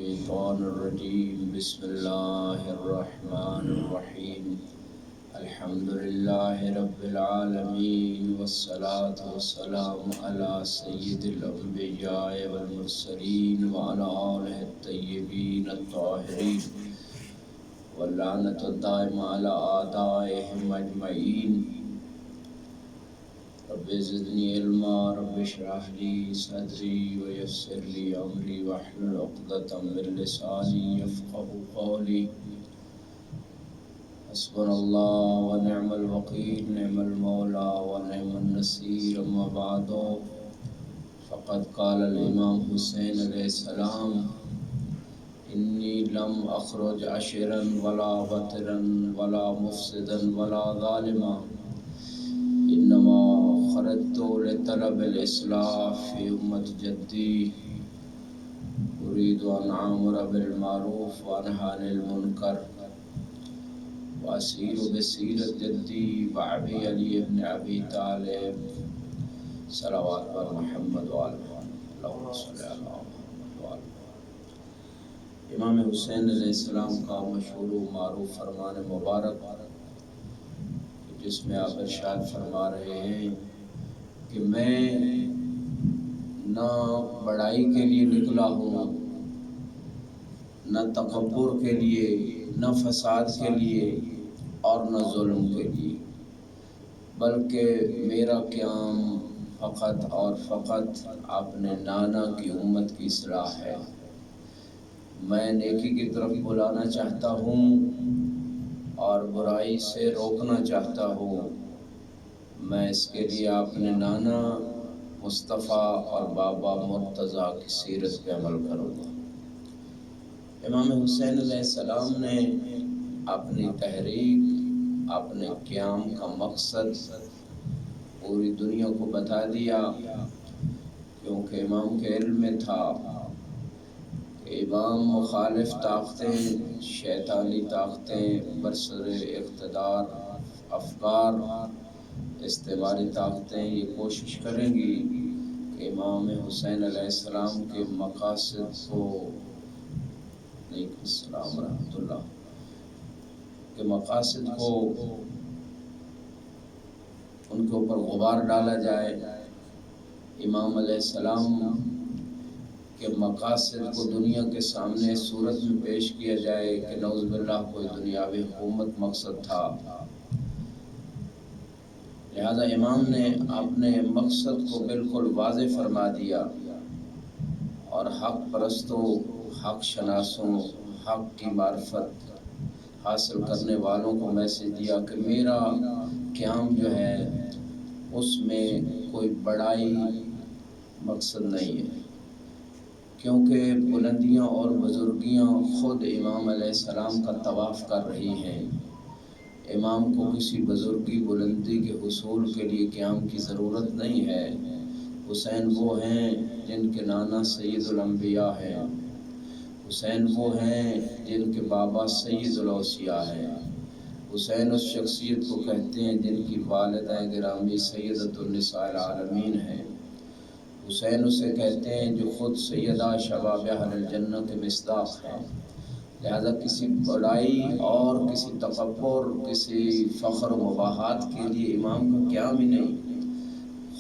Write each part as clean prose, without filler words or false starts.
الشيطان الرجيم بسم الله الرحمن الرحيم الحمد لله رب العالمين والصلاة والسلام على سيد الأنبياء والمرسلين وعلى آله الطيبين الطاهرين واللعنة الدائمة على أعدائهم أجمعين رب زدني علما رب اشرح لي صدري ويسر لي أمري واحلل عقدة من لساني يفقهوا قولي حسبنا الله ونعم الوكيل نعم المولى ونعم النصير أما بعد فقد قال الإمام حسين عليه السلام إني لم أخرج عشرا ولا بطرا ولا مفسدا ولا ظالما إنما خرجت لطلب الإصلاح في أمة جدي أريد أن آمر بالمعروف وأنهى عن المنكر وأسير بسيرة جدي وأبي علي بن أبي طالب صلوات محمد وآل محمد اللهم صل على محمد وآل محمد۔ امام حسین علیہ السلام کا مشہور و معروف فرمان مبارک جس میں آپ ارشاد فرما رہے ہیں کہ میں نہ بڑائی کے لیے نکلا ہوں، نہ تکبر کے لیے، نہ فساد کے لیے اور نہ ظلم کے لیے، بلکہ میرا قیام فقط اور فقط اپنے نانا کی امت کی اصلاح ہے۔ میں نیکی کی طرف بلانا چاہتا ہوں اور برائی سے روکنا چاہتا ہوں۔ میں اس کے لیے اپنے نانا مصطفیٰ اور بابا مرتضیٰ کی سیرت پہ عمل کروں گا۔ امام حسین علیہ السلام نے اپنی تحریک، اپنے قیام کا مقصد پوری دنیا کو بتا دیا، کیونکہ امام کے علم میں تھا کہ امام مخالف طاقتیں، شیطانی طاقتیں، برسر اقتدار افکار، استعماری طاقتیں یہ کوشش کریں گی کہ امام حسین علیہ السلام کے مقاصد کو السلام ورحمۃ اللہ کے مقاصد کو ان کے اوپر غبار ڈالا جائے، امام علیہ السلام کے مقاصد کو دنیا کے سامنے صورت میں پیش کیا جائے کہ نعوذ باللہ کوئی دنیاوی حکومت مقصد تھا۔ لہذا امام نے اپنے مقصد کو بالکل واضح فرما دیا اور حق پرستوں، حق شناسوں، حق کی معرفت حاصل کرنے والوں کو میسج دیا کہ میرا قیام جو ہے اس میں کوئی بڑائی مقصد نہیں ہے، کیونکہ بلندیاں اور بزرگیاں خود امام علیہ السلام کا طواف کر رہی ہیں۔ امام کو کسی بزرگی بلندی کے حصول کے لیے قیام کی ضرورت نہیں ہے۔ حسین وہ ہیں جن کے نانا سید الانبیاء ہیں، حسین وہ ہیں جن کے بابا سید الاوصیاء ہیں، حسین اس شخصیت کو کہتے ہیں جن کی والدہ گرامی سیدۃ النساء العالمین ہیں، حسین اسے کہتے ہیں جو خود سیدہ شباب اہل الجنہ کے مصداق ہیں۔ لہذا کسی بڑائی اور کسی تکبر، کسی فخر و مباحات کے لیے امام کا قیام ہی نہیں،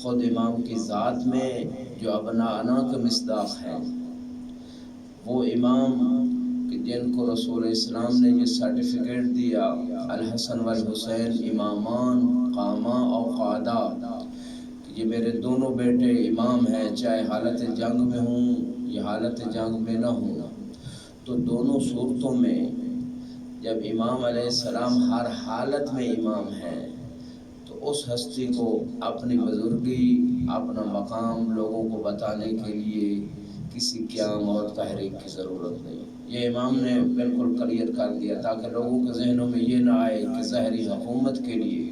خود امام کی ذات میں جو ابناء کے مصداق ہیں، وہ امام کہ جن کو رسول اسلام نے یہ سرٹیفکیٹ دیا الحسن والحسین امامان قاما او قعدا، کہ یہ میرے دونوں بیٹے امام ہیں، چاہے حالت جنگ میں ہوں یا حالت جنگ میں نہ ہوں۔ تو دونوں صورتوں میں جب امام علیہ السلام ہر حالت میں امام ہیں تو اس ہستی کو اپنی بزرگی، اپنا مقام لوگوں کو بتانے کے لیے کسی قیام اور تحریک کی ضرورت نہیں۔ یہ امام نے بالکل کلیئر کر دیا تاکہ لوگوں کے ذہنوں میں یہ نہ آئے کہ ظاہری حکومت کے لیے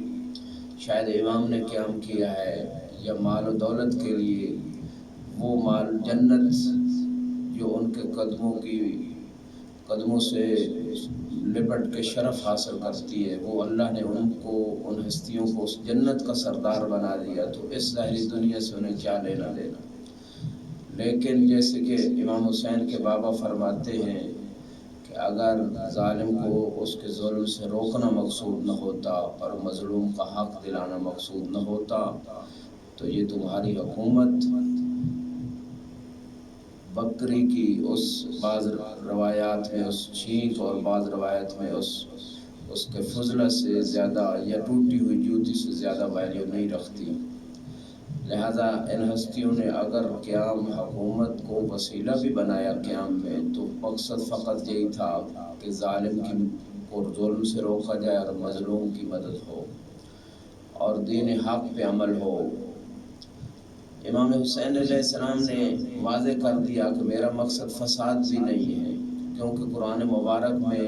شاید امام نے قیام کیا ہے یا مال و دولت کے لیے۔ وہ مال جنت جو ان کے قدموں سے لپٹ کے شرف حاصل کرتی ہے، وہ اللہ نے ان ہستیوں کو اس جنت کا سردار بنا دیا، تو اس ظاہری دنیا سے انہیں کیا لینا دینا۔ لیکن جیسے کہ امام حسین کے بابا فرماتے ہیں کہ اگر ظالم کو اس کے ظلم سے روکنا مقصود نہ ہوتا اور مظلوم کا حق دلانا مقصود نہ ہوتا تو یہ تمہاری حکومت بکری کی اس بعض روایات میں اس چھینک اور بعض روایت میں اس کے فضلہ سے زیادہ یا ٹوٹی ہوئی جوتی سے زیادہ ویلیو نہیں رکھتی۔ لہذا ان ہستیوں نے اگر قیام حکومت کو وسیلہ بھی بنایا قیام میں تو مقصد فقط یہی تھا کہ ظالم کی کو ظلم سے روکا جائے اور مظلوم کی مدد ہو اور دین حق پہ عمل ہو۔ امام حسین علیہ السلام نے واضح کر دیا کہ میرا مقصد فساد بھی نہیں ہے، کیونکہ قرآن مبارک میں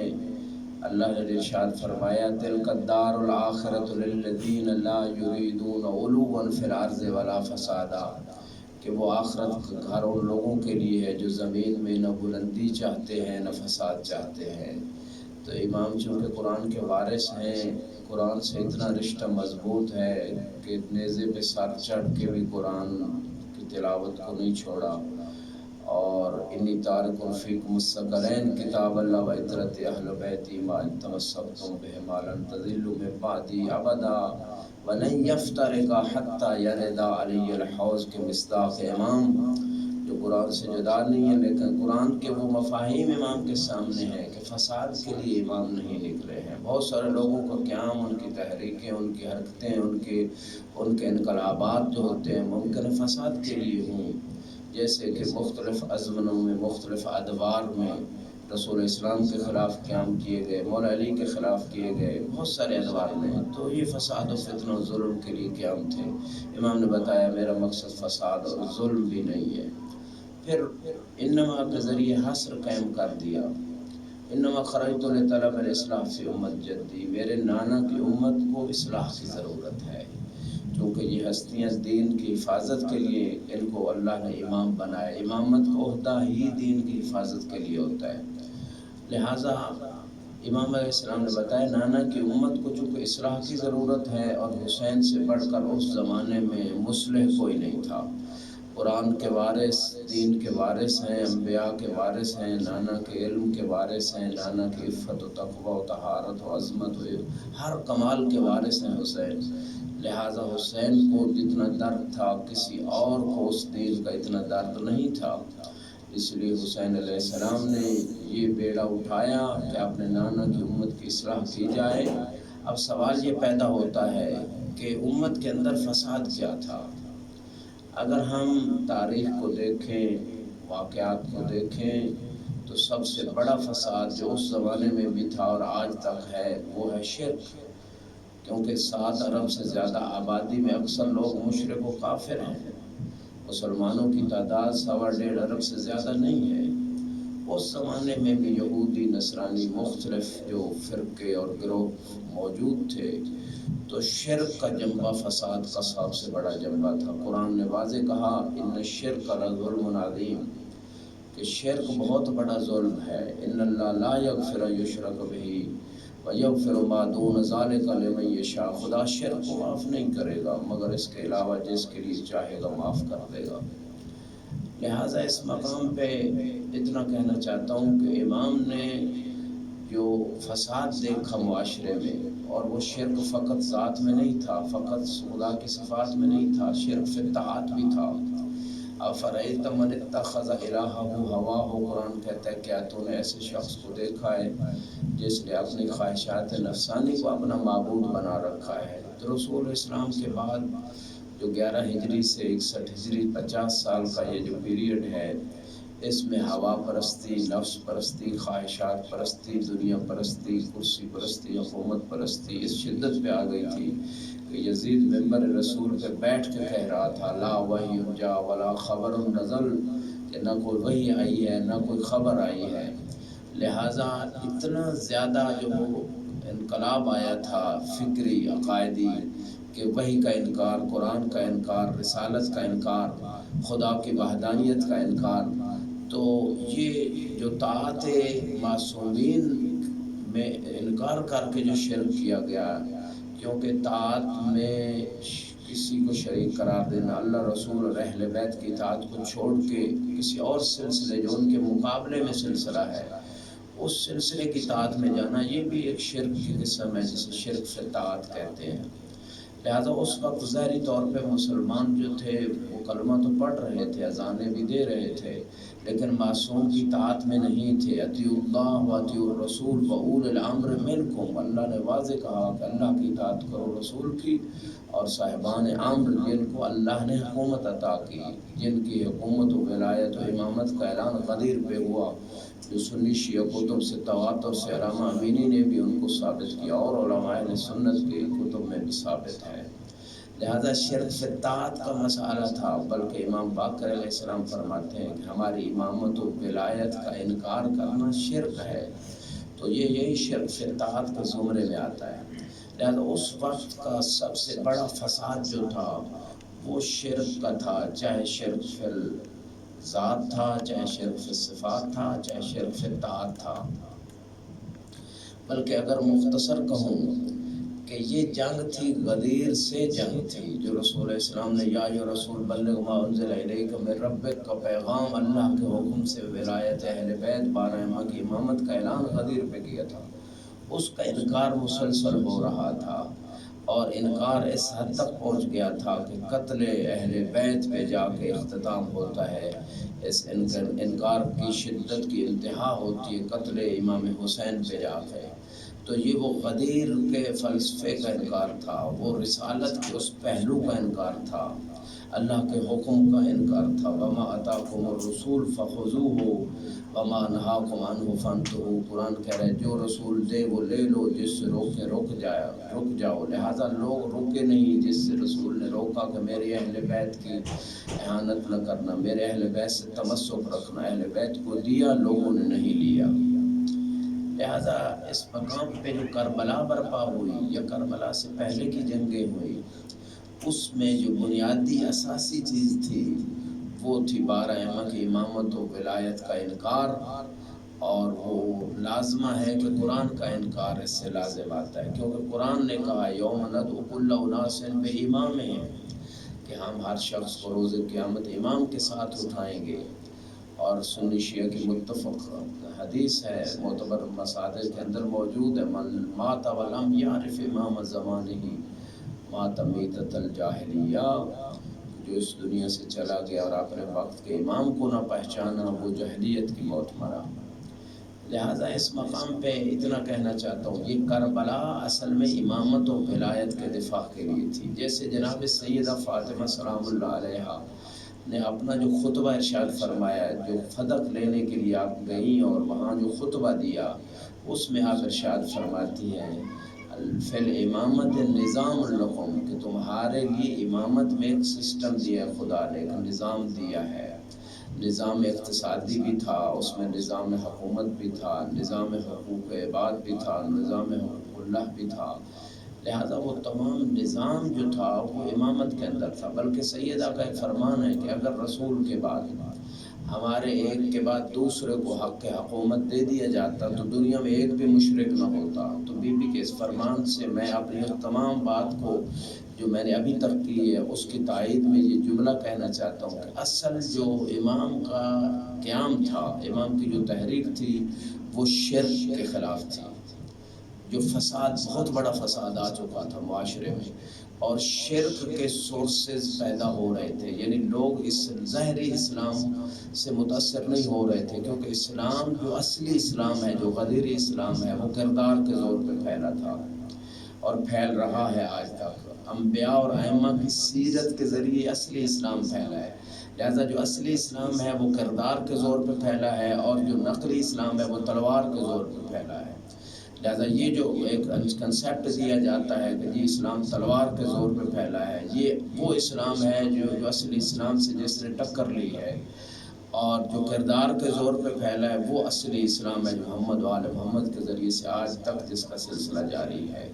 اللہ نے ارشاد فرمایا تلک الدار الآخرۃ للذین لا یریدون علوا فی الارض ولا فسادا، کہ وہ آخرت کا گھر ان لوگوں کے لیے ہے جو زمین میں نہ بلندی چاہتے ہیں نہ فساد چاہتے ہیں۔ تو امام چونکہ قرآن کے وارث ہیں، قرآن سے اتنا رشتہ مضبوط ہے کہ نیزے پہ سر چڑھ کے بھی قرآن کی تلاوت کو نہیں چھوڑا، اور انی تارک فیکم الثقلین کتاب اللہ و عطرت اہل بیتی ما ان تمسکتم بہما لن تضلوا من بعدی ابدا ولن یفترقا حتی یردا علی الحوض کے مصداق امام، جو قرآن سے جدا نہیں ہے لیکن قرآن کے وہ مفاہیم امام کے سامنے ہیں کہ فساد کے لیے امام نہیں نکلے ہیں۔ بہت سارے لوگوں کا قیام، ان کی تحریکیں، ان کی حرکتیں، ان کے انقلابات جو ہوتے ہیں ممکن ہے فساد کے لیے ہوں، جیسے کہ مختلف ازمنوں میں مختلف ادوار میں رسول اسلام کے خلاف قیام کیے گئے، مولا علی کے خلاف کیے گئے، بہت سارے ادوار میں، تو یہ فساد و فتنہ و ظلم کے لیے قیام تھے۔ امام نے بتایا میرا مقصد فساد اور ظلم بھی نہیں ہے۔ پھر انما کے ذریعے حصر قائم کر دیا، انما خرجت لطلب الاصلاح فی امت جدی، میرے نانا کی امت کو اصلاح کی ضرورت ہے، کیونکہ یہ ہستیاں دین کی حفاظت کے لیے ان کو اللہ نے امام بنایا، امامت کا عہدہ ہی دین کی حفاظت کے لیے ہوتا ہے۔ لہٰذا امام علیہ السلام نے بتایا نانا کی امت کو چونکہ اصلاح کی ضرورت ہے، اور حسین سے بڑھ کر اس زمانے میں مصلح کوئی نہیں تھا۔ قرآن کے وارث، دین کے وارث ہیں، انبیاء کے وارث ہیں، نانا کے علم کے وارث ہیں، نانا کی عفت و تقوی و طہارت و عظمت و ہر کمال کے وارث ہیں حسین۔ لہٰذا حسین کو جتنا درد تھا کسی اور کو اس دین کا اتنا درد نہیں تھا، اس لیے حسین علیہ السلام نے یہ بیڑا اٹھایا کہ اپنے نانا کی امت کی اصلاح کی جائے۔ اب سوال یہ پیدا ہوتا ہے کہ امت کے اندر فساد کیا تھا؟ اگر ہم تاریخ کو دیکھیں، واقعات کو دیکھیں، تو سب سے بڑا فساد جو اس زمانے میں بھی تھا اور آج تک ہے وہ ہے شرک، کیونکہ 7 ارب سے زیادہ آبادی میں اکثر لوگ مشرک و کافر ہیں، مسلمانوں کی تعداد 1.25 ارب سے زیادہ نہیں ہے۔ اس زمانے میں بھی یہودی، نصرانی، مختلف جو فرقے اور گروہ موجود تھے، تو شرک کا جنبہ فساد کا سب سے بڑا جنبہ تھا۔ قرآن نے واضح کہا ان الشرک لظلم عظیم، کہ شرک بہت بڑا ظلم ہے۔ ان اللہ لا یغفر یشرک بہ ویغفر ما دون ذلک لمن یشاء، خدا شرک کو معاف نہیں کرے گا مگر اس کے علاوہ جس کے لیے چاہے گا معاف کر دے گا۔ لہٰذا اس مقام پہ اتنا کہنا چاہتا ہوں کہ امام نے جو فساد دیکھا معاشرے میں، اور وہ شرک فقط ذات میں نہیں تھا، فقط خدا کی صفات میں نہیں تھا، شرک فی الطاعات بھی تھا۔ افرأیت من اتخذ الہہ ہواہ، قرآن کہتا ہے کیا تو نے ایسے شخص کو دیکھا ہے جس نے اپنی خواہشات نفسانی کو اپنا معبود بنا رکھا ہے؟ تو رسول اسلام کے بعد جو 11 ہجری سے 61 ہجری 50 سال کا یہ جو پیریڈ ہے، اس میں ہوا پرستی، نفس پرستی، خواہشات پرستی، دنیا پرستی، کرسی پرستی، حکومت پرستی اس شدت پہ آ گئی تھی کہ یزید منبر رسول پہ بیٹھ کے کہہ رہا تھا لا وحی جا ولا خبر نزل، کہ نہ کوئی وحی آئی ہے نہ کوئی خبر آئی ہے۔ لہٰذا اتنا زیادہ جو انقلاب آیا تھا فکری، عقائدی، کہ وحی کا انکار، قرآن کا انکار، رسالت کا انکار، خدا کی وحدانیت کا انکار، تو یہ جو طاعت معصومین میں انکار کر کے جو شرک کیا گیا، کیونکہ طاعت میں کسی کو شریک قرار دینا، اللہ رسول اور اہل بیت کی اطاعت کو چھوڑ کے کسی اور سلسلے جو ان کے مقابلے میں سلسلہ ہے اس سلسلے کی اطاعت میں جانا، یہ بھی ایک شرک کی قسم ہے جسے شرک فی اطاعت کہتے ہیں۔ لہذا اس وقت ظاہری طور پہ مسلمان جو تھے وہ کلمہ تو پڑھ رہے تھے، اذانیں بھی دے رہے تھے، لیکن معصوم کی اطاعت میں نہیں تھے۔ اطیعوا اللہ و اطیعوا الرسول و اولی الامر منکم، اللہ نے واضح کہا کہ اللہ کی اطاعت کرو، رسول کی، اور صاحبان امر جن کو اللہ نے حکومت عطا کی، جن کی حکومت و ولایت و امامت کا اعلان غدیر پہ ہوا، جو سنی شیعہ کتب سے تواتر سے علامہ امینی نے بھی ان کو ثابت کیا اور علماء اہل سنت کے کتب میں بھی ثابت ہے۔ لہذا شرک فی اطاعت کا مسئلہ تھا، بلکہ امام باقر علیہ السلام فرماتے ہیں کہ ہماری امامت و ولایت کا انکار کرنا شرک ہے، تو یہی شرک فی اطاعت کے زمرے میں آتا ہے۔ لہذا اس وقت کا سب سے بڑا فساد جو تھا وہ شرک کا تھا، چاہے شرک فی ذات تھا، چاہے شرک فی صفات تھا، چاہے شرک فی اطاعت تھا۔ بلکہ اگر مختصر کہوں کہ یہ جنگ تھی، غدیر سے جنگ تھی، جو رسول اسلام نے یا ایھا رسول بلغ ما انزل الیک من ربک کا پیغام، اللہ کے حکم سے ولایت اہل بیت 12 ائمہ کی امامت کا اعلان غدیر پہ کیا تھا، اس کا انکار مسلسل ہو رہا تھا، اور انکار اس حد تک پہنچ گیا تھا کہ قتل اہل بیت پہ جا کے اختتام ہوتا ہے۔ اس انکار کی شدت کی انتہا ہوتی ہے قتل امام حسین پہ جا کے۔ تو یہ وہ غدیر کے فلسفے کا انکار تھا، وہ رسالت کے اس پہلو کا انکار تھا، اللہ کے حکم کا انکار تھا۔ وما آتاکم الرسول فخذوہ وما نہاکم عنہ فانتہوا، قرآن کہہ رہے جو رسول دے وہ لے لو، جس سے روکے رک جاؤ۔ لہذا لوگ رکے نہیں جس سے رسول نے روکا کہ میرے اہل بیت کی اہانت نہ کرنا، میرے اہل بیت سے تمسک رکھنا، اہل بیت کو دیا، لوگوں نے نہیں لیا۔ لہذا اس مقام پہ جو کربلا برپا ہوئی یا کربلا سے پہلے کی جنگیں ہوئی، اس میں جو بنیادی اساسی چیز تھی وہ تھی 12 ائمہ کی امامت و ولایت کا انکار، اور وہ لازمہ ہے کہ قرآن کا انکار اس سے لازم آتا ہے، کیونکہ قرآن نے کہا یوم ندعو کل اناس بامامہم، کہ ہم ہر شخص کو روز قیامت امام کے ساتھ اٹھائیں گے۔ اور سنی شیعہ کی متفق حدیث ہے، معتبر مصادر کے اندر موجود ہے، من مات ولم یعرف امام زمانہ مات میتۃ الجاہلیہ، جو اس دنیا سے چلا گیا اور اپنے وقت کے امام کو نہ پہچانا وہ جاہلیت کی موت مرا۔ لہٰذا اس مقام پہ اتنا کہنا چاہتا ہوں، یہ کربلا اصل میں امامت و ولایت کے دفاع کے لیے تھی۔ جیسے جناب سیدہ فاطمہ سلام اللہ علیہا نے اپنا جو خطبہ ارشاد فرمایا، جو فدق لینے کے لیے آپ گئیں اور وہاں جو خطبہ دیا، اس میں آپ ارشاد فرماتی ہیں فی الامامت نظام لکم، کہ تمہارے لیے امامت میں ایک سسٹم دیا ہے، خدا نے ایک نظام دیا ہے، نظام اقتصادی بھی تھا، اس میں نظام حکومت بھی تھا، نظام حقوق عباد بھی تھا، نظام حقوق اللہ بھی تھا۔ لہذا وہ تمام نظام جو تھا وہ امامت کے اندر تھا۔ بلکہ سیدہ کا ایک فرمان ہے کہ اگر رسول کے بعد ہمارے ایک کے بعد دوسرے کو حق حکومت دے دیا جاتا تو دنیا میں ایک بھی مشرک نہ ہوتا۔ تو بی بی کے اس فرمان سے میں اپنی تمام بات کو جو میں نے ابھی تک کی ہے اس کی تائید میں یہ جملہ کہنا چاہتا ہوں کہ اصل جو امام کا قیام تھا، امام کی جو تحریک تھی، وہ شرک کے خلاف تھی، جو فساد، بہت بڑا فساد آ چکا تھا معاشرے میں، اور شرک کے سورسز پیدا ہو رہے تھے، یعنی لوگ اس ظاہری اسلام سے متاثر نہیں ہو رہے تھے، کیونکہ اسلام جو اصلی اسلام ہے، جو غدیری اسلام ہے، وہ کردار کے زور پہ پھیلا تھا اور پھیل رہا ہے آج تک۔ انبیاء اور ائمہ کی سیرت کے ذریعے اصلی اسلام پھیلا ہے۔ لہذا جو اصلی اسلام ہے وہ کردار کے زور پہ پھیلا ہے، اور جو نقلی اسلام ہے وہ تلوار کے زور پہ پھیلا ہے۔ لہذا یہ جو ایک کنسیپٹ دیا جاتا ہے کہ یہ اسلام تلوار کے زور پہ پھیلا ہے، یہ وہ اسلام ہے جو اصلی اسلام سے جس نے ٹکر لی ہے، اور جو کردار کے زور پہ پھیلا ہے وہ اصلی اسلام ہے جو محمد و آل محمد کے ذریعے سے آج تک جس کا سلسلہ جاری ہے۔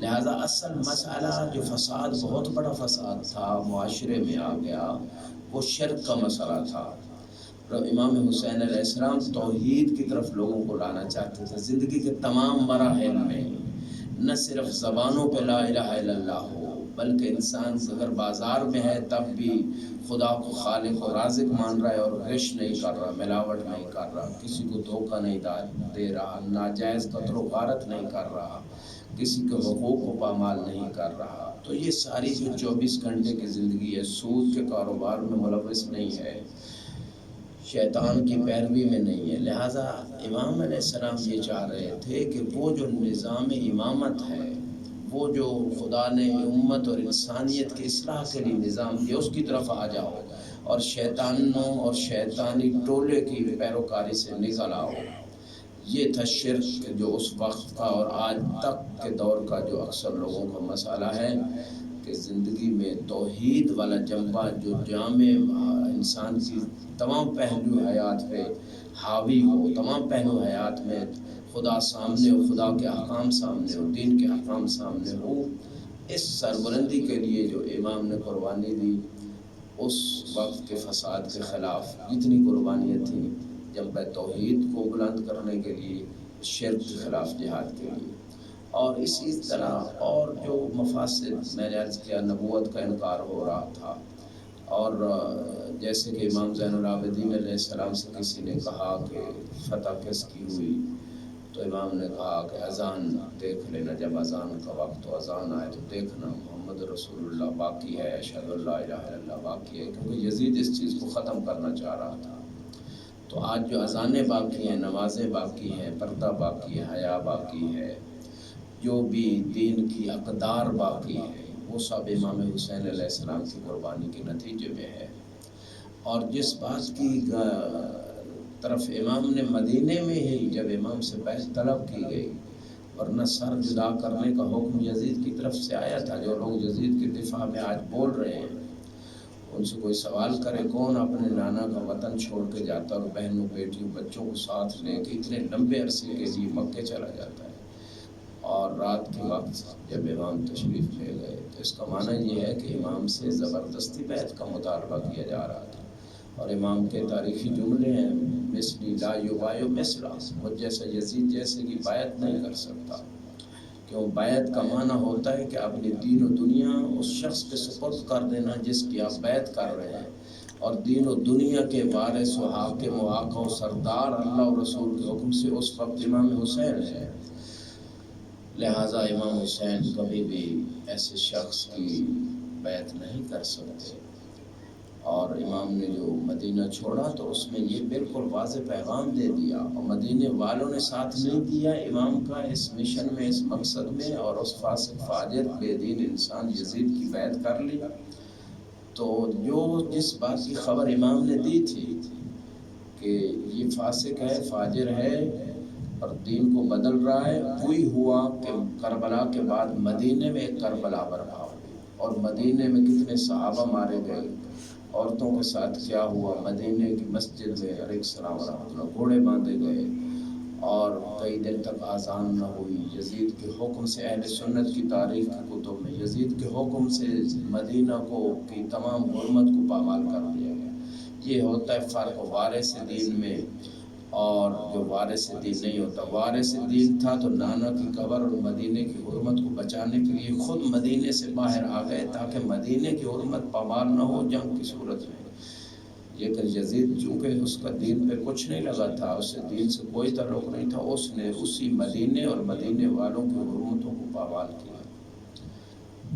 لہذا اصل مسئلہ جو فساد، بہت بڑا فساد تھا معاشرے میں آ گیا، وہ شرک کا مسئلہ تھا۔ امام حسین علیہ السلام توحید کی طرف لوگوں کو لانا چاہتے تھے، زندگی کے تمام مراحل میں، نہ صرف زبانوں پہ لا الہ الا اللہ ہو، بلکہ انسان اگر بازار میں ہے تب بھی خدا کو خالق و رازق مان رہا ہے اور غش نہیں کر رہا، ملاوٹ نہیں کر رہا، کسی کو دھوکہ نہیں دے رہا، ناجائز قتل و غارت نہیں کر رہا، کسی کے حقوق کو پامال نہیں کر رہا، تو یہ ساری جو 24 گھنٹے کی زندگی ہے سود کے کاروبار میں ملوث نہیں ہے، شیطان کی پیروی میں نہیں ہے۔ لہٰذا امام علیہ السلام یہ چاہ رہے تھے کہ وہ جو نظام امامت ہے، وہ جو خدا نے امت اور انسانیت کی اصلاح کے لیے نظام دیا، اس کی طرف آ جاؤ اور شیطانوں اور شیطانی ٹولے کی پیروکاری سے نکل آؤ۔ یہ تھا شرک جو اس وقت کا اور آج تک کے دور کا جو اکثر لوگوں کا مسئلہ ہے کہ زندگی میں توحید والا جنبہ جو جامع انسان کی تمام پہلو حیات پہ حاوی ہو، تمام پہلو حیات میں خدا سامنے ہو، خدا کے احکام سامنے ہو، دین کے احکام سامنے ہو، اس سربلندی کے لیے جو امام نے قربانی دی، اس وقت کے فساد کے خلاف جتنی قربانیاں تھیں، جنبہ توحید کو بلند کرنے کے لیے، شرک کے خلاف جہاد کے لیے، اور اسی طرح اور جو مفاسد میں نے عرض کیا، نبوت کا انکار ہو رہا تھا، اور جیسے کہ امام زین العابدین علیہ السلام سے کسی نے کہا کہ فتح کس کی ہوئی، تو امام نے کہا کہ اذان دیکھ لینا، جب اذان کا وقت ہو، اذان آئے تو دیکھنا محمد رسول اللہ باقی ہے، اشہد ان لا الہ الا اللہ باقی ہے، کیونکہ یزید اس چیز کو ختم کرنا چاہ رہا تھا۔ تو آج جو اذانیں باقی ہیں، نمازیں باقی ہیں، پردہ باقی ہے، حیا باقی ہے، جو بھی دین کی اقدار باقی ہے، وہ سب امام حسین علیہ السلام کی قربانی کے نتیجے میں ہے۔ اور جس بات کی طرف امام نے مدینے میں ہی جب امام سے بیعت طلب کی گئی، ورنہ سر جدا کرنے کا حکم یزید کی طرف سے آیا تھا۔ جو لوگ یزید کے دفاع میں آج بول رہے ہیں، ان سے کوئی سوال کرے کون اپنے نانا کا وطن چھوڑ کے جاتا اور بہنوں بیٹیوں بچوں کو ساتھ لے کے اتنے لمبے عرصے کے لیے مکے چلا جاتا ہے، اور رات کے وقت جب امام تشریف لے گئے تو اس کا معنی یہ ہے کہ امام سے زبردستی بیعت کا مطالبہ کیا جا رہا تھا۔ اور امام کے تاریخی جملے ہیں، مثلی لا یبایع مثلا، مجھ جیسا یزید جیسے کی بیعت نہیں کر سکتا، کیوں بیعت کا معنی ہوتا ہے کہ اپنی دین و دنیا اس شخص کے سپرد کر دینا جس کی آپ بیعت کر رہے ہیں، اور دین و دنیا کے وارث و حاکم و آقا و سردار اللہ و رسول کے حکم سے اس وقت امام حسین ہے۔ لہٰذا امام حسین کبھی بھی ایسے شخص کی بیعت نہیں کر سکتے۔ اور امام نے جو مدینہ چھوڑا تو اس میں یہ بالکل واضح پیغام دے دیا، اور مدینے والوں نے ساتھ نہیں دیا امام کا اس مشن میں، اس مقصد میں، اور اس فاسق فاجر بے دین انسان یزید کی بیعت کر لی۔ تو جو جس بات کی خبر امام نے دی تھی کہ یہ فاسق ہے، فاجر ہے اور دین کو بدل رہا ہے، وہی ہوا کہ کربلا کے بعد مدینے میں ایک کربلا برپا ہوئی، اور مدینے میں کتنے صحابہ مارے گئے، عورتوں کے ساتھ کیا ہوا، مدینے کی مسجد میں علیہ السلام ورحمۃ اللہ گھوڑے باندھے گئے، اور کئی دن تک آذان نہ ہوئی۔ یزید کے حکم سے، اہل سنت کی تاریخ کی کتب میں یزید کے حکم سے مدینہ کو کی تمام حرمت کو پامال کر دیا گیا۔ یہ ہوتا ہے فرق وارث دین میں اور جو وارث دین نہیں ہوتا۔ وارث دین تھا تو نانا کی قبر اور مدینے کی حرمت کو بچانے کے لیے خود مدینے سے باہر آ گئے تاکہ مدینے کی حرمت پامال نہ ہو جنگ کی صورت میں۔ لیکن یزید چونکہ اس کا دین پہ کچھ نہیں لگا تھا، اس سے دین سے کوئی تعلق نہیں تھا، اس نے اسی مدینے اور مدینے والوں کی حرمتوں کو پامال کیا۔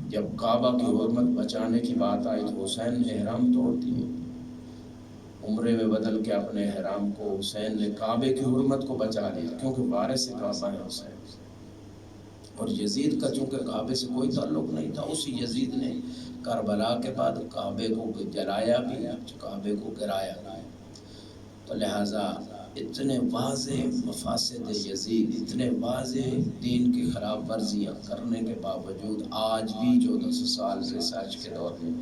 جب کعبہ کی حرمت بچانے کی بات آئی تو حسین نے احرام توڑ دیے، عمرے میں بدل کے اپنے احرام کو حسین نے کعبے کی حرمت کو بچا لیا، کیونکہ وارث کعبہ ہے حسین۔ اور یزید کا چونکہ کعبے سے کوئی تعلق نہیں تھا، اسی یزید نے کربلا کے بعد کعبے کو جلایا بھی، کعبے کو گرایا بھی۔ تو لہٰذا اتنے واضح مفاسد یزید، اتنے واضح دین کی خلاف ورزیاں کرنے کے باوجود آج بھی 1400 سال ریسرچ کے دور میں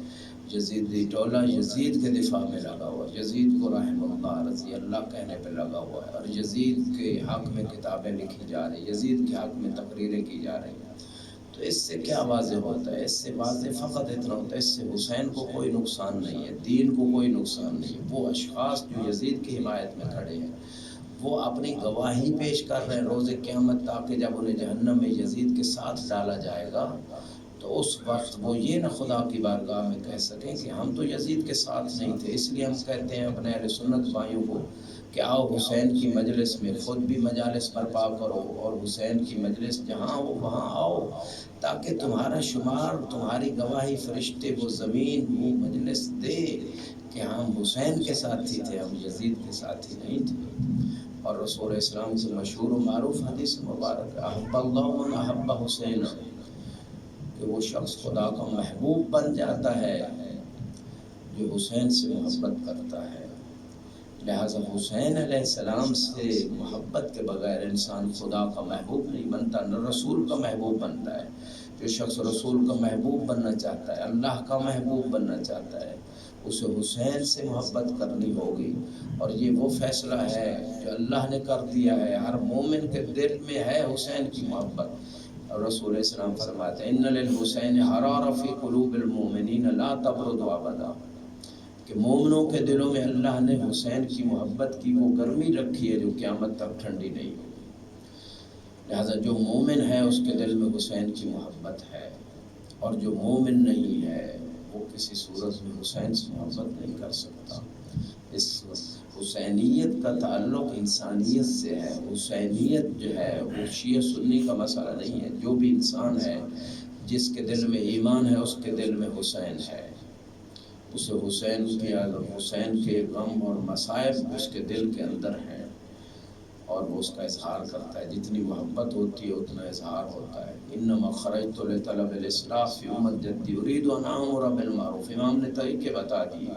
یزیدی ٹولہ یزید کے دفاع میں لگا ہوا، یزید کو رحم اللہ رضی اللہ کہنے پہ لگا ہوا ہے، اور یزید کے حق میں کتابیں لکھی جا رہی، یزید کے حق میں تقریریں کی جا رہی ہیں۔ تو اس سے کیا واضح ہوتا ہے؟ اس سے واضح فقط اتنا ہوتا ہے، اس سے حسین کو کوئی نقصان نہیں ہے، دین کو کوئی نقصان نہیں ہے۔ وہ اشخاص جو یزید کی حمایت میں کھڑے ہیں وہ اپنی گواہی پیش کر رہے ہیں روز قیامت، تاکہ جب انہیں جہنم میں یزید کے ساتھ ڈالا جائے گا تو اس وقت وہ یہ نہ خدا کی بارگاہ میں کہہ سکیں کہ ہم تو یزید کے ساتھ نہیں تھے، اس لیے ہم کہتے ہیں اپنے اہل سنت بھائیوں کو کہ آؤ حسین کی مجلس میں خود بھی مجالس برپا کرو، اور حسین کی مجلس جہاں ہو وہاں آؤ، تاکہ تمہارا شمار، تمہاری گواہی فرشتے وہ زمین وہ مجلس دے کہ ہم حسین کے ساتھی تھے، ہم یزید کے ساتھی نہیں تھے۔ اور رسول اسلام کی مشہور و معروف حدیث مبارک احب اللہ من احب حسین، کہ وہ شخص خدا کا محبوب بن جاتا ہے جو حسین سے محبت کرتا ہے۔ لہٰذا حسین علیہ السلام سے محبت کے بغیر انسان خدا کا محبوب نہیں بنتا، نہ رسول کا محبوب بنتا ہے۔ جو شخص رسول کا محبوب بننا چاہتا ہے، اللہ کا محبوب بننا چاہتا ہے، اسے حسین سے محبت کرنی ہوگی، اور یہ وہ فیصلہ ہے جو اللہ نے کر دیا ہے، ہر مومن کے دل میں ہے حسین کی محبت۔ اور رسول اسلام فرماتے ہیں ان للحسین حرارۃ فی قلوب المؤمنین لا تبرد ابدا، کہ مومنوں کے دلوں میں اللہ نے حسین کی محبت کی وہ گرمی رکھی ہے جو قیامت تک ٹھنڈی نہیں ہوگی۔ لہذا جو مومن ہے اس کے دل میں حسین کی محبت ہے، اور جو مومن نہیں ہے وہ کسی صورت میں حسین سے محبت نہیں کر سکتا۔ اس حسینیت کا تعلق انسانیت سے ہے۔ حسینیت جو ہے وہ شیعہ سنی کا مسئلہ نہیں ہے، جو بھی انسان ہے جس کے دل میں ایمان ہے اس کے دل میں حسین ہے، اسے حسین کے غم اور مصائب اس کے دل کے اندر ہیں، اور وہ اس کا اظہار کرتا ہے۔ جتنی محبت ہوتی ہے اتنا اظہار ہوتا ہے۔ انما خرجت لطلب الاصلاح فی امت جدی ارید ان آمر بالمعروف، امام نے طریقے بتا دیے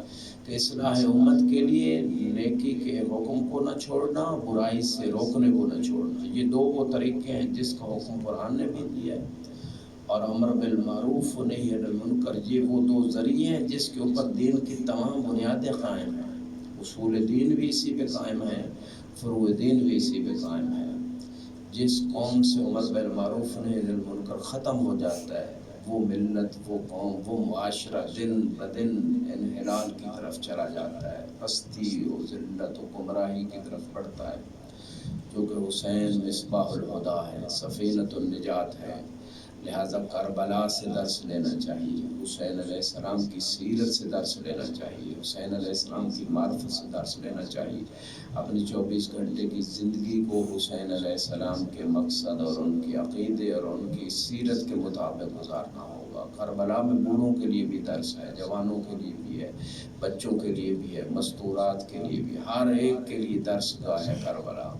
کہ اصلاح امت کے لیے نیکی کے حکم کو نہ چھوڑنا، برائی سے روکنے کو نہ چھوڑنا، یہ دو وہ طریقے ہیں جس کا حکم قرآن نے بھی دیا ہے۔ اور امر بالمعروف و نہی عن المنکر، یہ وہ دو ذریعے ہیں جس کے اوپر دین کی تمام بنیادیں قائم ہیں۔ اصول دین بھی اسی پہ قائم ہیں، فروع دین بھی اسی پہ قائم ہے۔ جس قوم سے امر بالمعروف و نہی عن المنکر ختم ہو جاتا ہے، وہ ملت، وہ قوم، وہ معاشرہ دن بدن انحلال کی طرف چلا جاتا ہے، پستی و ذلت و گمراہی کی طرف بڑھتا ہے، جو کہ حسین مصباح الہدیٰ ہے، سفینۃ النجات ہے۔ لہٰذا کربلا سے درس لینا چاہیے، حسین علیہ السلام کی سیرت سے درس لینا چاہیے، حسین علیہ السلام کی معرفت سے درس لینا چاہیے۔ اپنی 24 گھنٹے کی زندگی کو حسین علیہ السلام کے مقصد اور ان کے عقیدے اور ان کی سیرت کے مطابق گزارنا ہوگا۔ کربلا میں بوڑھوں کے لیے بھی درس ہے، جوانوں کے لیے بھی ہے، بچوں کے لیے بھی ہے، مستورات کے لیے بھی، ہر ایک کے لیے درس گاہ ہے کربلا۔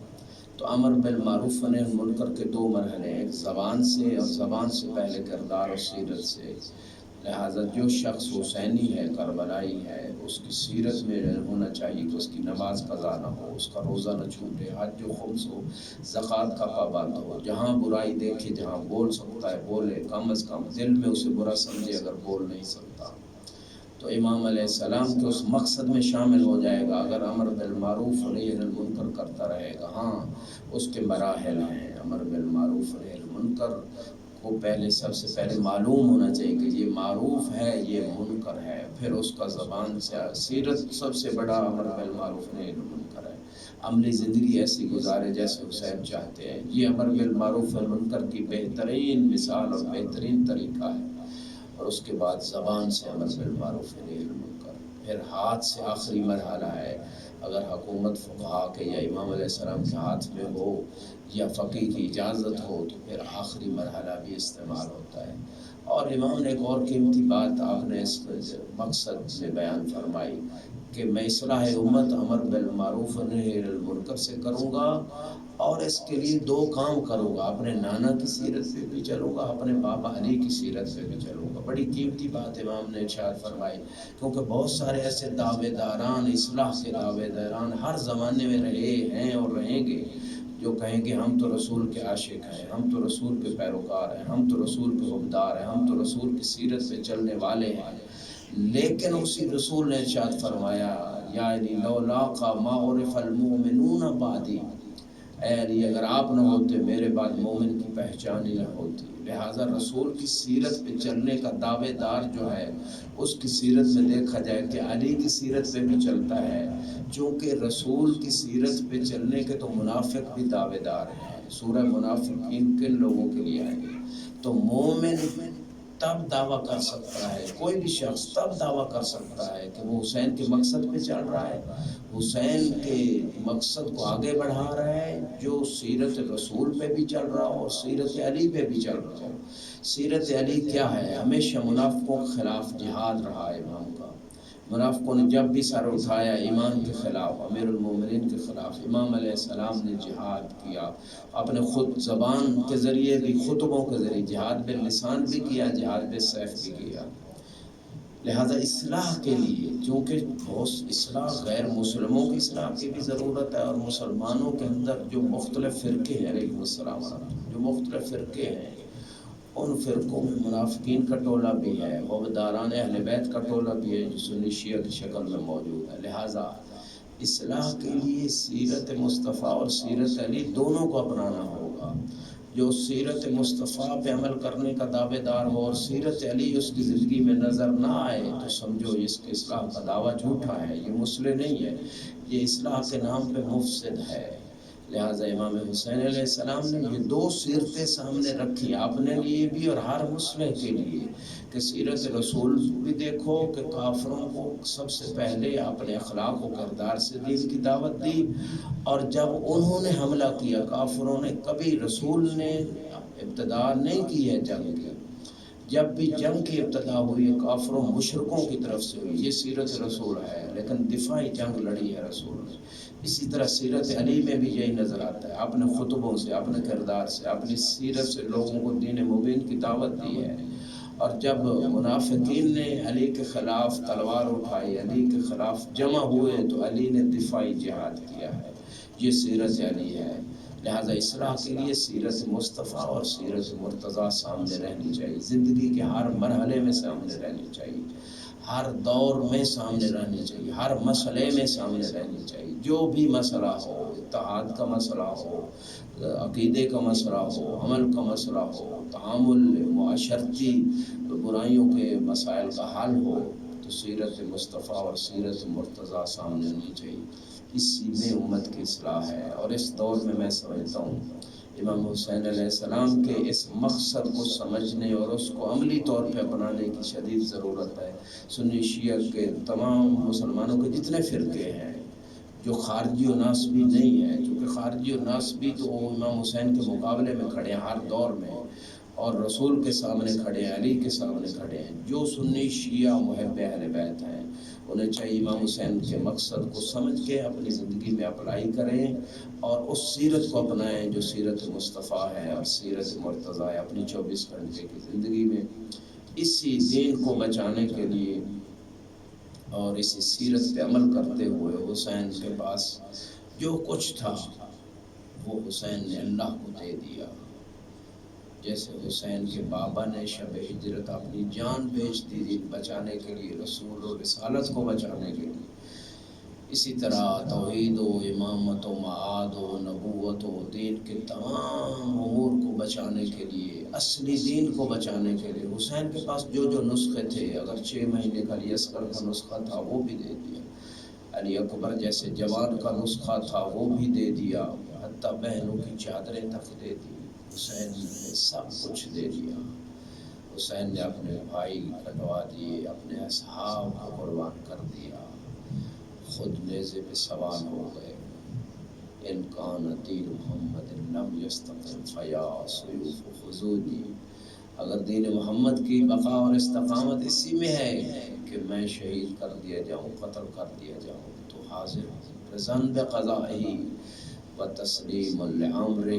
تو امر بالمعروف و نہی عن المنکر کے دو مرحلے ہیں، ایک زبان سے، اور زبان سے پہلے کردار اور سیرت سے۔ لہٰذا جو شخص حسینی ہے، کربلائی ہے، اس کی سیرت میں ہونا چاہیے کہ اس کی نماز قضا نہ ہو، اس کا روزہ نہ چھوٹے، حج و خمس ہو، زکوٰۃ کا پابند ہو، جہاں برائی دیکھے، جہاں بول سکتا ہے بولے، کم از کم دل میں اسے برا سمجھے اگر بول نہیں سکتا تو امام علیہ السلام کے اس مقصد میں شامل ہو جائے گا اگر امر بالمعروف و نہی عن المنکر کرتا رہے گا۔ ہاں اس کے مراحل ہیں، امر بالمعروف و نہی عن المنکر کو پہلے سب سے پہلے معلوم ہونا چاہیے کہ یہ معروف ہے، یہ منکر ہے، پھر اس کا زبان سے سیرت سب سے بڑا امر بالمعروف و نہی عن المنکر ہے، عملی زندگی ایسی گزارے جیسے حسین چاہتے ہیں۔ یہ امر بالمعروف و نہی عن المنکر کی بہترین مثال اور بہترین طریقہ ہے۔ اور اس کے بعد زبان سے امر بالمعروف و نہی عن المنکر، پھر ہاتھ سے آخری مرحلہ ہے۔ اگر حکومت فقہا کے یا امام علیہ السلام کے ہاتھ میں ہو یا فقیہ کی اجازت ہو تو پھر آخری مرحلہ بھی استعمال ہوتا ہے۔ اور امام نے ایک اور قیمتی بات آپ نے اس مقصد میں بیان فرمائی کہ میں اصلاح امت امر بالمعروف و نہی عن المنکر سے کروں گا، اور اس کے لیے دو کام کروں گا، اپنے نانا کی سیرت پہ بھی چلوں گا، اپنے بابا علی کی سیرت پہ بھی چلوں گا۔ بڑی قیمتی بات امام نے ارشاد فرمائی، کیونکہ بہت سارے ایسے دعوے داران، اصلاح کے دعوے داران ہر زمانے میں رہے ہیں اور رہیں گے، جو کہیں گے ہم تو رسول کے عاشق ہیں، ہم تو رسول کے پیروکار ہیں، ہم تو رسول کے حبدار ہیں، ہم تو رسول کی سیرت پہ چلنے والے ہیں۔ لیکن اسی رسول نے ارشاد فرمایا یا علی لولاک ما عرف المؤمنون بعدی، اے علی اگر آپ نہ ہوتے میرے بعد مومن کی پہچان ہی نہ ہوتی۔ لہٰذا رسول کی سیرت پہ چلنے کا دعوے دار جو ہے اس کی سیرت میں دیکھا جائے کہ علی کی سیرت پہ بھی چلتا ہے، چونکہ رسول کی سیرت پہ چلنے کے تو منافق بھی دعوے دار ہیں۔ سورہ منافقین کن لوگوں کے لیے آئیں گے؟ تو مومن تب دعویٰ کر سکتا ہے، کوئی بھی شخص تب دعویٰ کر سکتا ہے کہ وہ حسین کے مقصد پہ چل رہا ہے، حسین کے مقصد کو آگے بڑھا رہا ہے، جو سیرت رسول پہ بھی چل رہا ہو اور سیرت علی پہ بھی چل رہا ہو۔ سیرت علی کیا ہے؟ ہمیشہ منافقوں کے خلاف جہاد رہا ہے امام کا۔ منافقوں نے جب بھی سر اٹھایا ایمان کے خلاف، امیر المومنین کے خلاف، امام علیہ السلام نے جہاد کیا، اپنے خود زبان کے ذریعے بھی، خطبوں کے ذریعے جہاد باللسان بھی کیا، جہاد بالسیف بھی کیا۔ لہذا اصلاح کے لیے، چونکہ اصلاح غیر مسلموں کی اصلاح کی بھی ضرورت ہے، اور مسلمانوں کے اندر جو مختلف فرقے ہیں، علیکم السلام، جو مختلف فرقے ہیں، ان فرقوں میں منافقین کا ٹولہ بھی ہے، غوبداران اہل بیت کا ٹولہ بھی ہے، جو سنی شیعہ کی شکل میں موجود ہے۔ لہٰذا اصلاح کے لیے سیرت مصطفیٰ اور سیرت علی دونوں کو اپنانا ہوگا۔ جو سیرت مصطفیٰ پہ عمل کرنے کا دعوے دار ہو اور سیرت علی اس کی زندگی میں نظر نہ آئے تو سمجھو اس کے اصلاح کا دعویٰ جھوٹا ہے، یہ مصلح نہیں ہے، یہ اصلاح کے نام پہ مفسد ہے۔ لہٰذا امام حسین علیہ السلام نے یہ دو سیرتیں سامنے رکھی، اپنے لیے بھی اور ہر مسلح کے لیے، کہ سیرت رسول بھی دیکھو کہ کافروں کو سب سے پہلے اپنے اخلاق و کردار سے دین کی دعوت دی، اور جب انہوں نے حملہ کیا، کافروں نے، کبھی رسول نے ابتدا نہیں کی ہے جنگ کی، جب بھی جنگ کی ابتدا ہوئی کافروں مشرکوں کی طرف سے ہوئی، یہ سیرت رسول ہے، لیکن دفاعی جنگ لڑی ہے رسول نے۔ اسی طرح سیرت علی میں بھی یہی نظر آتا ہے، اپنے خطبوں سے، اپنے کردار سے، اپنی سیرت سے لوگوں کو دین مبین کی دعوت دی ہے۔ اور جب منافقین نے علی کے خلاف تلوار اٹھائی، علی کے خلاف جمع ہوئے، تو علی نے دفاعی جہاد کیا ہے، یہ سیرت علی ہے۔ لہذا اصلاح کے لیے سیرت مصطفیٰ اور سیرت مرتضیٰ سامنے رہنی چاہیے، زندگی کے ہر مرحلے میں سامنے رہنی چاہیے، ہر دور میں سامنے رہنی چاہیے، ہر مسئلے میں سامنے رہنی چاہیے، جو بھی مسئلہ ہو، اتحاد کا مسئلہ ہو، عقیدے کا مسئلہ ہو، عمل کا مسئلہ ہو، تعامل معاشرتی برائیوں کے مسائل کا حل ہو، تو سیرت مصطفیٰ اور سیرت مرتضیٰ سامنے ہونی چاہیے۔ اسی میں امت کی اصلاح ہے، اور اس دور میں سمجھتا ہوں امام حسین علیہ السلام کے اس مقصد کو سمجھنے اور اس کو عملی طور پہ اپنانے کی شدید ضرورت ہے۔ سنی شیعہ کے تمام مسلمانوں کے جتنے فرقے ہیں جو خارجی و ناسبی نہیں ہیں، چونکہ خارجی و ناسبی تو امام حسین کے مقابلے میں کھڑے ہیں ہر دور میں، اور رسول کے سامنے کھڑے ہیں، علی کے سامنے کھڑے ہیں، جو سنی شیعہ محب اہل بیت ہیں، انہیں چاہیے امام حسین کے مقصد کو سمجھ کے اپنی زندگی میں اپلائی کریں، اور اس سیرت کو اپنائیں جو سیرت مصطفیٰ ہے اور سیرت مرتضیٰ ہے اپنی 24 گھنٹے کی زندگی میں۔ اسی دین کو بچانے کے لیے اور اسی سیرت پہ عمل کرتے ہوئے حسین کے پاس جو کچھ تھا وہ حسین نے اللہ کو دے دیا۔ جیسے حسین کے بابا نے شب ہجرت اپنی جان بیچ دی دین بچانے کے لیے، رسول و رسالت کو بچانے کے لیے، اسی طرح توحید و امامت و معاد و نبوت و دین کے تمام امور کو بچانے کے لیے، اصلی دین کو بچانے کے لیے حسین کے پاس جو جو نسخے تھے، اگر 6 مہینے کا علی اصغر کا نسخہ تھا وہ بھی دے دیا، علی اکبر جیسے جوان کا نسخہ تھا وہ بھی دے دیا، حتیٰ بہنوں کی چادریں تک دے دی، حسین نے سب کچھ دے دیا۔ حسین نے اپنے بھائی کٹوا دیے، اپنے اصحاب کو قربان کر دیا، خود نیزے پہ سوار ہو گئے۔ ان کان دین محمد لم یستقم فیا سیوف خذونی، اگر دین محمد کی بقا اور استقامت اسی میں ہے کہ میں شہید کر دیا جاؤں، قتل کر دیا جاؤں، تو حاضر رضن بقضائہ و تسلیم لامرہ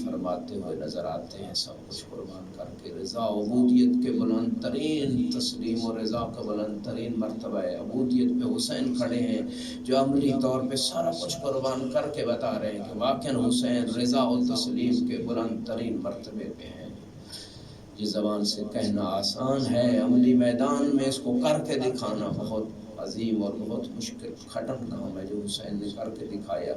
فرماتے ہوئے نظر آتے ہیں، سب کچھ قربان کر کے۔ رضا عبودیت کے بلند ترین، تسلیم و رضا کا بلند ترین مرتبہ ہے، عبودیت پہ حسین کھڑے ہیں جو عملی طور پہ سارا کچھ قربان کر کے بتا رہے ہیں کہ واقعاً حسین رضا و تسلیم کے بلند ترین مرتبے پہ ہیں۔ یہ زبان سے کہنا آسان ہے، عملی میدان میں اس کو کر کے دکھانا بہت عظیم اور بہت مشکل کھٹن کام ہے جو حسین نے کر کے دکھایا۔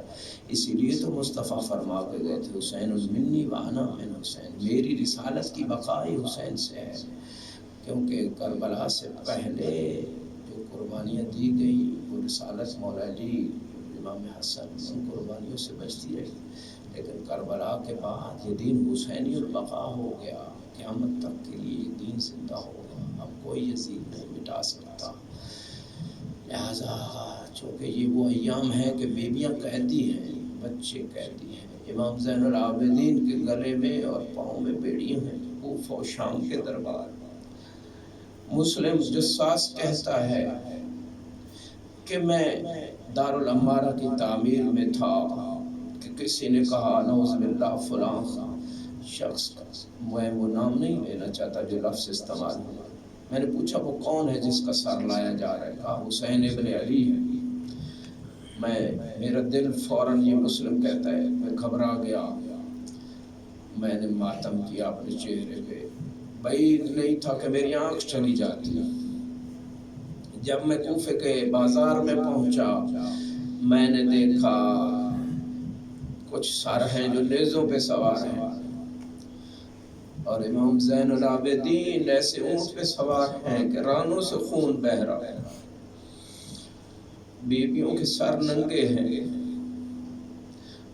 اسی لیے تو مصطفیٰ فرما کے گئے تھے حسین منی وانا من حسین، میری رسالت کی بقا حسین سے ہے، کیونکہ کربلا سے پہلے جو قربانیاں دی گئی وہ رسالت مولا علی، امام حسن، ان قربانیوں سے بچتی رہی، لیکن کربلا کے بعد یہ دین حسینی البقا ہو گیا قیامت تک کے لیے یہ دین زندہ ہوگا، اب کوئی یزید نہیں مٹا سکتا۔ لہذا چونکہ یہ وہ ایام ہے کہ بیویاں قیدی ہیں، بچے قیدی ہیں، امام زین العابدین کے گلے میں اور پاؤں میں بیڑیاں ہیں، کوفہ و شام کے دربار۔ مسلم جساس کہتا ہے کہ میں دارالعمارہ کی تعمیر میں تھا کہ کسی نے کہا نعوذ باللہ فلاں شخص، میں وہ نام نہیں لینا چاہتا جو لفظ استعمال ہوا، میں نے پوچھا وہ کون ہے جس کا سر لایا جا رہا ہے؟ کہا حسین ابن علی ہے۔ میرا دل فوراً، یہ مسلم کہتا ہے، میں گھبرا گیا، میں نے ماتم کیا اپنے چہرے پہ، بعید نہیں تھا کہ میری آنکھ چلی جاتی۔ جب میں کوفے کے بازار میں پہنچا میں نے دیکھا کچھ سر ہیں جو نیزوں پہ سوار ہیں، اور امام زین العابدین ایسے اونٹ پہ سوار ہیں کہ رانوں سے خون بہہ رہا ہے، بیویوں کے سر ننگے ہیں،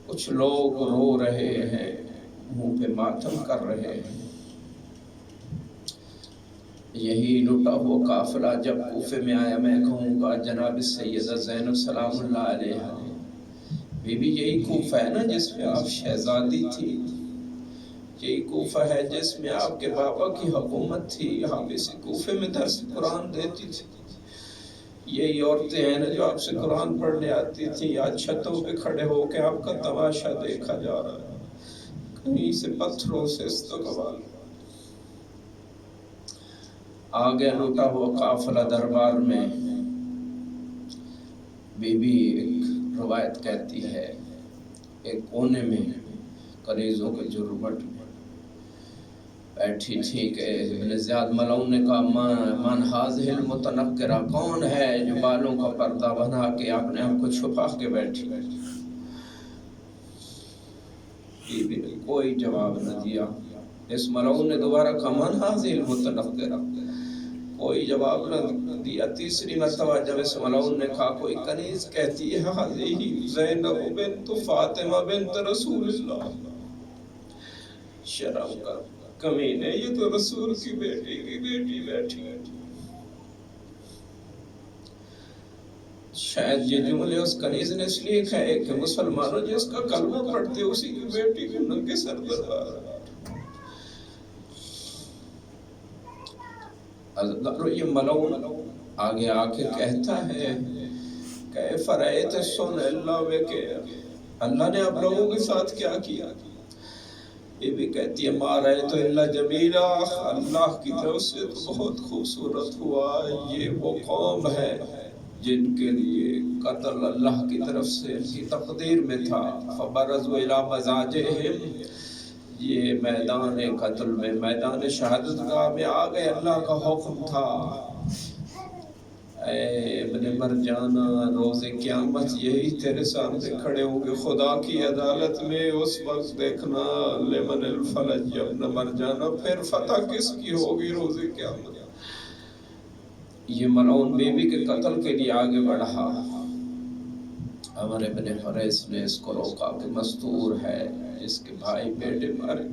کچھ لوگ رو رہے ہیں، منہ پہ ماتم کر رہے ہیں۔ یہی لٹا ہوا قافلہ جب کوفے میں آیا، میں کہوں گا جناب سیدہ زینب سلام اللہ علیہ، بی بی یہی کوفہ ہے نا جس میں آپ شہزادی تھی، یہی کوفہ ہے جس میں آپ کے بابا کی حکومت تھی، آپ اسی کوفے میں درس قرآن دیتی تھی، یہی عورتیں ہیں نا جو آپ سے قرآن پڑھنے آتی تھی، آج چھتوں پہ کھڑے ہو کے آپ کا تماشا دیکھا جا رہا ہے، کہیں سے پتھروں سے استقبال۔ آگے لوٹا ہوا قافلہ دربار میں، بی بی ایک روایت کہتی ہے ایک کونے میں کنیزوں کے جرمٹ میں بیٹھی تھی کہ ابن زیاد ملعون نے کہا من هذه المتنکرہ، کون ہے جو بالوں کا پردہ بنا کے اپنے آپ کو چھپا کے بیٹھی؟ بی بی نے کوئی جواب نہ دیا۔ اس ملعون نے دوبارہ کہا من هذه المتنکرہ، کوئی جواب نہ دیا۔ تیسری مرتبہ جب اس ملعون نے کہا کوئی کنیز کہتی ہے هذه زینب بنت فاطمہ بنت رسول اللہ، شرم کر کمینے، یہ تو رسول کی بیٹی بیٹھی ہے۔ شاید یہ جملے اس کنیز نے اس لیے کہے کہ مسلمانوں جس کا کلمہ پڑھتے اسی کی بیٹی کو ننگے سر دربار۔ یہ ملعون آگے آ کے کہتا ہے کیف رأیت سن اللہ وکے، اللہ نے آپ لوگوں کے ساتھ کیا کیا؟ یہ بھی کہتی ہے ما رأیت الا جمیلا، اللہ کی طرف سے تو بہت خوبصورت ہوا، یہ وہ قوم ہے جن کے لیے قتل اللہ کی طرف سے ان کی تقدیر میں تھا۔ فبرزوا الی مضاجعہم، یہ میدان قتل میں، میدان شہادت گاہ میں آ گئے، اللہ کا حکم تھا اے ابن مرجانہ روز قیامت یہی تیرے سامنے کھڑے ہوں گے خدا کی عدالت میں، اس وقت دیکھنا لمن الفلج ابن مرجانہ، پھر فتح کس کی ہوگی روز قیامت۔ یہ ملعون بی بی کے قتل کے لیے آگے بڑھا، عمر ابن حریث نے اس کو روکا کہ مستور ہے، اس کے بھائی بیٹے مارے۔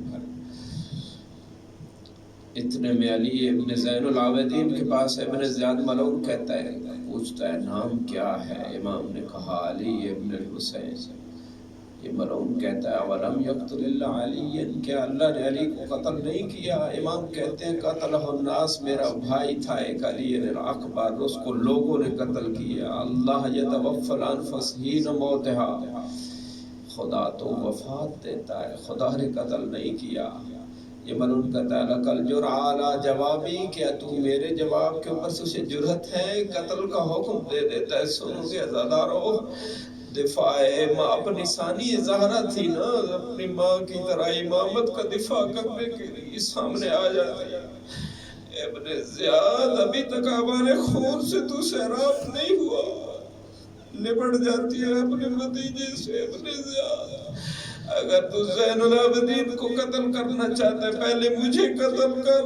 اتنے میں علی ابن زین العابدین کے پاس ابن زیاد ملعون کہتا ہے، پوچھتا ہے نام کیا ہے؟ امام نے کہا علی ابن الحسین۔ یہ ملعون کہتا ہے ولم یقتل اللہ علی، کیا اللہ نے علی کو قتل نہیں کیا؟ امام کہتے ہیں قتلہ الناس، میرا بھائی تھا ایک علی اکبر، اس کو لوگوں نے قتل کیا۔ اللہ یتوفی الانفس حین موتها، خدا تو وفات دیتا ہے، خدا نے قتل نہیں کیا۔ یہ ملعون کہتا ہے لقل جرأ علی جوابی، کیا تو میرے جواب کے اوپر سے اسے جرأت ہے؟ قتل کا حکم دے دیتا ہے۔ سنو گے عزادارو، دفاع ماں اپنی ثانی زہرا تھی نا، اپنی ماں کی طرح امامت کا دفاع کرنے کے لیے سامنے آ جاتی ہے۔ ابن زیاد ابھی تک ہمارے خون سے تو سیراب نہیں ہوا، لپٹ جاتی ہے اپنے بھتیجے سے۔ ابن زیاد اگر تو زین العابدین کو قتل کرنا چاہتا ہے پہلے مجھے قتل کر۔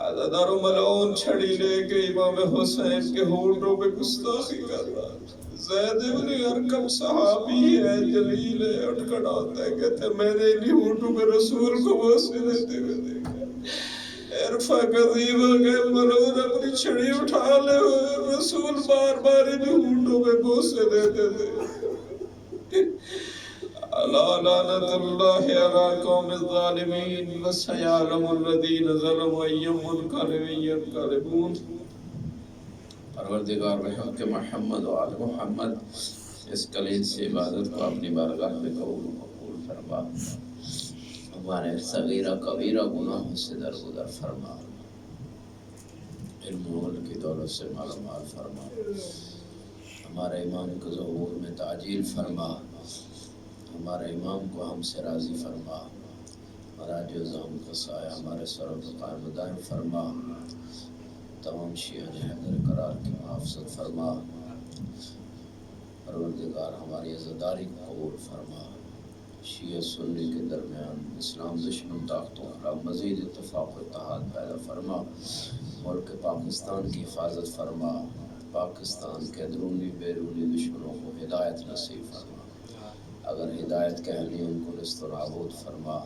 عزادارو ملعون چھڑی لے کے امام حسین کے ہونٹوں پہ گستاخی کر رہا، زید بن ارقم صحابی ہے، جلیل ہے، اٹھ کھڑا ہوتا ہے، کہتے میں نے انہیں ہونٹوں میں رسول کو بوسے دیتے ہوئے دیکھا۔ عرفہ قدیمہ کے ملعون اپنی چھڑی اٹھا لے ہوئے، رسول بار بار انہیں ہونٹوں میں بوسے دیتے تھے۔ الا لعنت اللہ علی قوم الظالمین وسیعلم الذین ظلموا ای منقلب ینقلبون۔ پروردگار بحق محمد و آل محمد اس قلیل سے عبادت کو اپنی بارگاہ میں قبول و مقبول فرما، ہمارے صغیرہ کبیرہ گناہوں سے درگزر فرما، علم و عمل کی دولت سے مالا مال فرما، ہمارے امام کو ظہور میں تعجیل فرما، ہمارے امام کو ہم سے راضی فرما، مراج و زام کا سایہ ہمارے سروں پر قائم دائم فرما، تمام شیعہ حیدر قرار کی محافظت فرما، پروردگار ہماری عزاداری کو قبول فرما، شیعہ سنی کے درمیان اسلام دشمن طاقتوں کا مزید اتفاق و اتحاد پیدا فرما، ملک پاکستان کی حفاظت فرما، پاکستان کے اندرونی بیرونی دشمنوں کو ہدایت نصیب فرما، اگر ہدایت کے اہل ان کو نست و نابود فرما،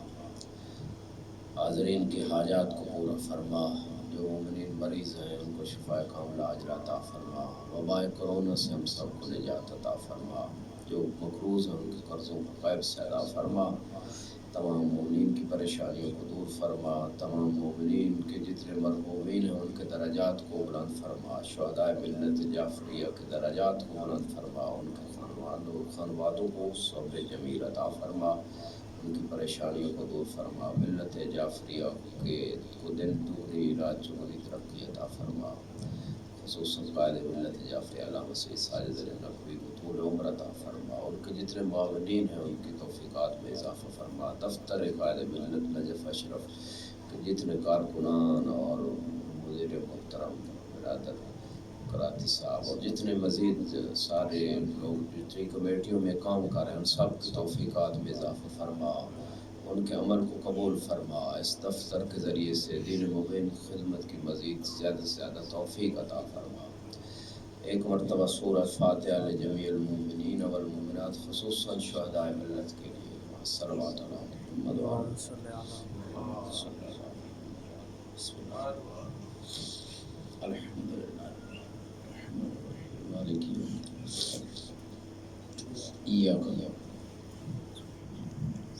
حاضرین کی حاجات کو پورا فرما، جو مومنین مریض ہیں ان کو شفاء کاملہ عاجل عطا فرما، وبائے کرونا سے ہم سب کو نجات عطا فرما، جو مقروض ہیں ان کے قرضوں کو غیب سے ادا فرما، تمام مومنین کی پریشانیوں کو دور فرما، تمام مومنین کے جتنے مرحومین ہیں ان کے درجات کو بلند فرما، شہدائے ملت جعفریہ کے درجات کو بلند فرما، ان کے خانوادوں کو صبر جمیل عطا فرما، ان کی پریشانیوں کو دور فرما، ملت جعفریہ کے کو دن دوری رات چگنی ترقی عطا فرما، خصوصاً قائد ملت جعفریہ علامہ سید ساجد علی نقوی کو طول عمر عطا فرما، ان کے جتنے معاونین ہیں ان کی توفیقات میں اضافہ فرما، دفتر قائد ملت نجف اشرف کے جتنے کارکنان اور مدیر محترم برادر کراتی صاحب اور جتنے مزید سارے لوگ جتنی کمیٹیوں میں کام کر رہے ہیں ان سب کی توفیقات میں اضافہ فرما، ان کے عمل کو قبول فرما، اس دفتر کے ذریعے سے دین مبین کی خدمت کی مزید زیادہ سے زیادہ توفیق عطا فرما۔ ایک مرتبہ سورہ فاتحہ لجمیع المؤمنین والمؤمنات خصوصاً شہدائے ملت کے لیے صلوات علی محمد و آل محمد۔ بسم اللہ الحمدللہ مالک یوم الدین، ایاک